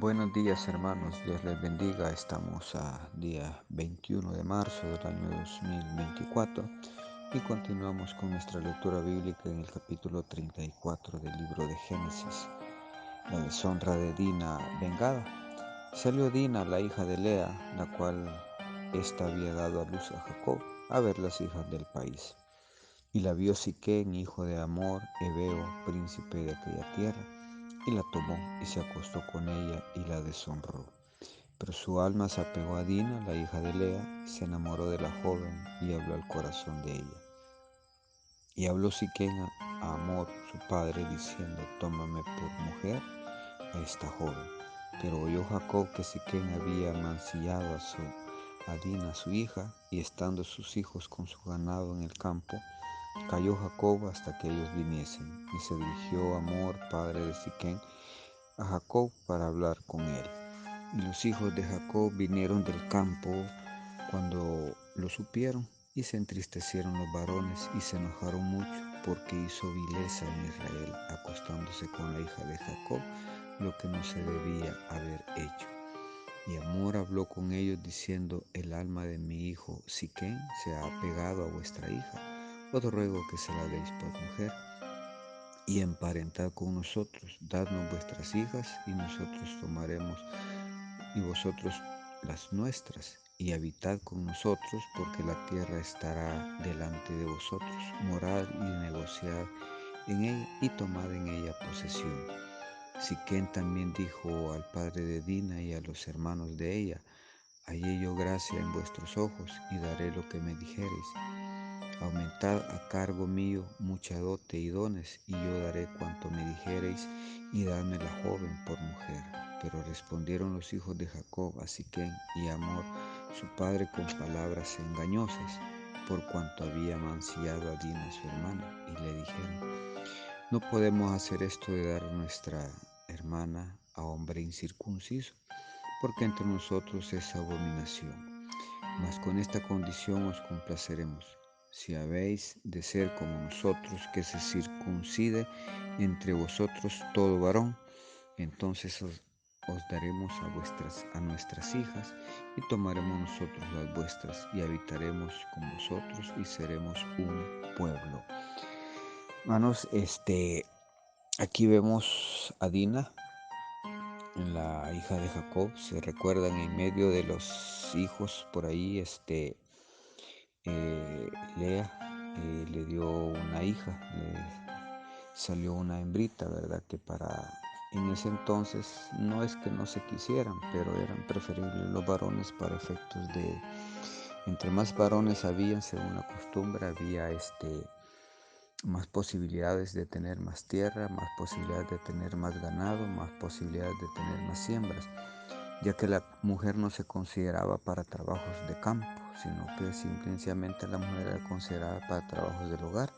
Buenos días hermanos, Dios les bendiga. Estamos a día 21 de marzo del año 2024 y continuamos con nuestra lectura bíblica en el capítulo 34 del libro de Génesis. La deshonra de Dina vengada. Salió Dina, la hija de Lea, la cual ésta había dado a luz a Jacob, a ver las hijas del país. Y la vio Siquén, hijo de Hamor, heveo, príncipe de aquella tierra, y la tomó y se acostó con ella y la deshonró. Pero su alma se apegó a Dina, la hija de Lea, y se enamoró de la joven y habló al corazón de ella. Y habló Siquén a Hamor, su padre, diciendo: tómame por mujer a esta joven. Pero oyó Jacob que Siquén había mancillado a Dina su hija, y estando sus hijos con su ganado en el campo, cayó Jacob hasta que ellos viniesen, y se dirigió Hamor, padre de Siquén, a Jacob para hablar con él. Y los hijos de Jacob vinieron del campo cuando lo supieron, y se entristecieron los varones y se enojaron mucho, porque hizo vileza en Israel, acostándose con la hija de Jacob, lo que no se debía haber hecho. Y Hamor habló con ellos diciendo: el alma de mi hijo Siquén se ha apegado a vuestra hija, os ruego que se la deis por mujer, y emparentad con nosotros, dadnos vuestras hijas, y nosotros tomaremos, y vosotros las nuestras, y habitad con nosotros, porque la tierra estará delante de vosotros, morad y negociad en ella, y tomad en ella posesión. Siquén también dijo al padre de Dina y a los hermanos de ella: hallé yo gracia en vuestros ojos, y daré lo que me dijereis. Aumentad a cargo mío mucha dote y dones, y yo daré cuanto me dijereis, y dadme la joven por mujer. Pero respondieron los hijos de Jacob a Siquén y a Hamor su padre con palabras engañosas, por cuanto había mancillado a Dina su hermana, y le dijeron: no podemos hacer esto de dar nuestra hermana a hombre incircunciso, porque entre nosotros es abominación. Mas con esta condición os complaceremos: si habéis de ser como nosotros, que se circuncide entre vosotros todo varón, entonces os daremos a nuestras hijas, y tomaremos nosotros las vuestras, y habitaremos con vosotros, y seremos un pueblo. Hermanos, aquí vemos a Dina, la hija de Jacob. Se recuerdan, en medio de los hijos por ahí, Lea le dio una hija, salió una hembrita, ¿verdad? Que en ese entonces no es que no se quisieran, pero eran preferibles los varones para efectos entre más varones habían, según la costumbre, había más posibilidades de tener más tierra, más posibilidades de tener más ganado, más posibilidades de tener más siembras, ya que la mujer no se consideraba para trabajos de campo, sino que simplemente la mujer era considerada para trabajos del hogar.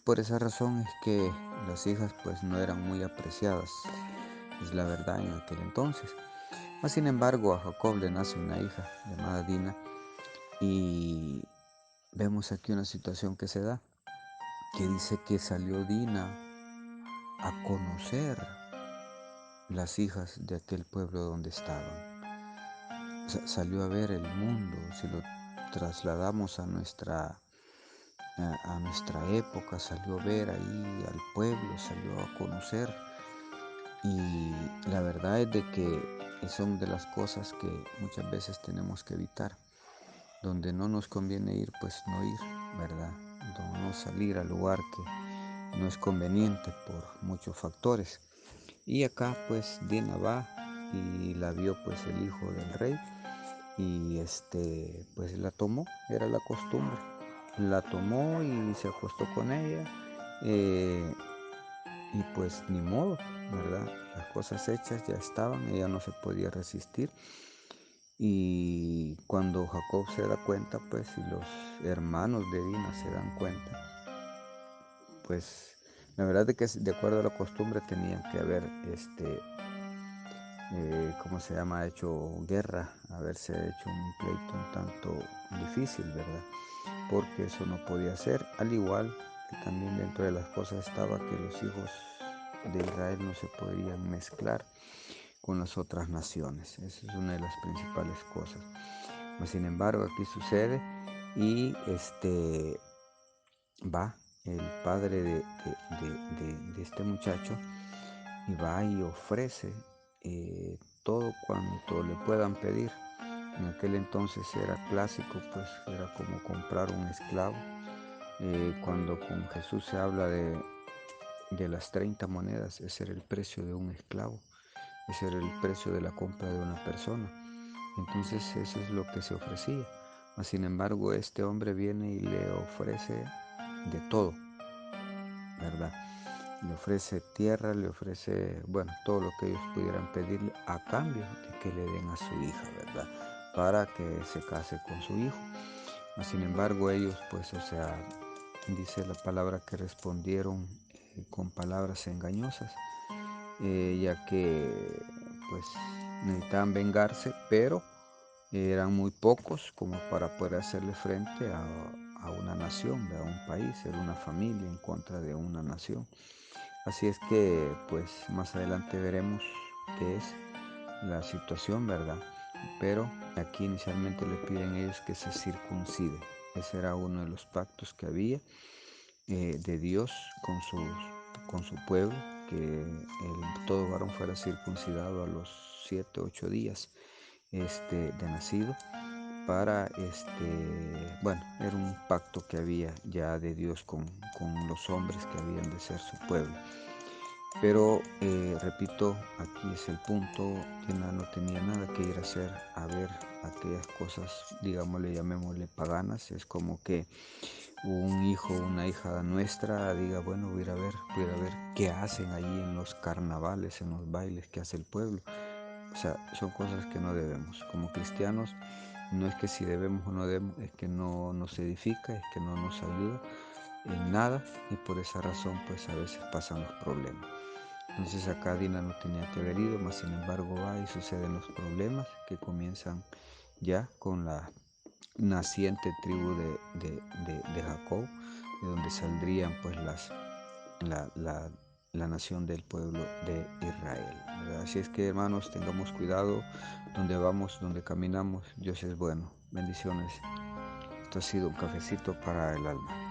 Por esa razón es que las hijas pues no eran muy apreciadas, es la verdad, en aquel entonces. Mas sin embargo, a Jacob le nace una hija llamada Dina, y vemos aquí una situación que se da, que dice que salió Dina a conocer las hijas de aquel pueblo donde estaban. Salió a ver el mundo. Si lo trasladamos a nuestra época, salió a ver ahí al pueblo, salió a conocer. Y la verdad es de que son de las cosas que muchas veces tenemos que evitar. Donde no nos conviene ir, pues no ir, ¿verdad? No salir al lugar que no es conveniente por muchos factores. Y acá pues Dina va y la vio pues el hijo del rey, y pues la tomó, era la costumbre. La tomó y se acostó con ella, y pues ni modo, ¿verdad? Las cosas hechas ya estaban, ella no se podía resistir. Y cuando Jacob se da cuenta, pues, y los hermanos de Dina se dan cuenta, pues la verdad es que de acuerdo a la costumbre tenían que haber ¿cómo se llama? Hecho guerra, haberse hecho un pleito un tanto difícil, ¿verdad? Porque eso no podía ser. Al igual que también dentro de las cosas estaba que los hijos de Israel no se podían mezclar con las otras naciones. Esa es una de las principales cosas. Mas, sin embargo, aquí sucede y va el padre de este muchacho y va y ofrece todo cuanto le puedan pedir. En aquel entonces era clásico, pues era como comprar un esclavo. Cuando con Jesús se habla de las 30 monedas, ese era el precio de un esclavo, ese era el precio de la compra de una persona. Entonces eso es lo que se ofrecía. Mas, sin embargo, este hombre viene y le ofrece de todo, ¿verdad? Le ofrece tierra, le ofrece, bueno, todo lo que ellos pudieran pedirle a cambio de que le den a su hija, ¿verdad? Para que se case con su hijo. Mas, sin embargo, ellos, pues, dice la palabra que respondieron con palabras engañosas, ya que, pues, necesitaban vengarse, pero eran muy pocos como para poder hacerle frente a una nación, a un país, era una familia en contra de una nación. Así es que, pues, más adelante veremos qué es la situación, ¿verdad? Pero aquí inicialmente le piden a ellos que se circuncide. Ese era uno de los pactos que había de Dios con su pueblo, que todo varón fuera circuncidado a los 7, 8 días de nacido para, bueno, era un pacto que había ya de Dios con los hombres que habían de ser su pueblo. Pero, repito, aquí es el punto, Dina no tenía nada que ir a hacer, a ver aquellas cosas, digámosle, llamémosle paganas. Es como que un hijo o una hija nuestra diga, bueno, voy a ir a ver qué hacen allí en los carnavales, en los bailes que hace el pueblo. O sea, son cosas que no debemos. Como cristianos, no es que si debemos o no debemos, es que no nos edifica, es que no nos ayuda en nada y por esa razón pues a veces pasan los problemas. Entonces acá Dina no tenía que haber ido, mas sin embargo va y suceden los problemas que comienzan ya con la naciente tribu de Jacob, de donde saldrían pues la nación del pueblo de Israel, ¿verdad? Así es que, hermanos, tengamos cuidado donde vamos, donde caminamos. Dios es bueno. Bendiciones. Esto ha sido un cafecito para el alma.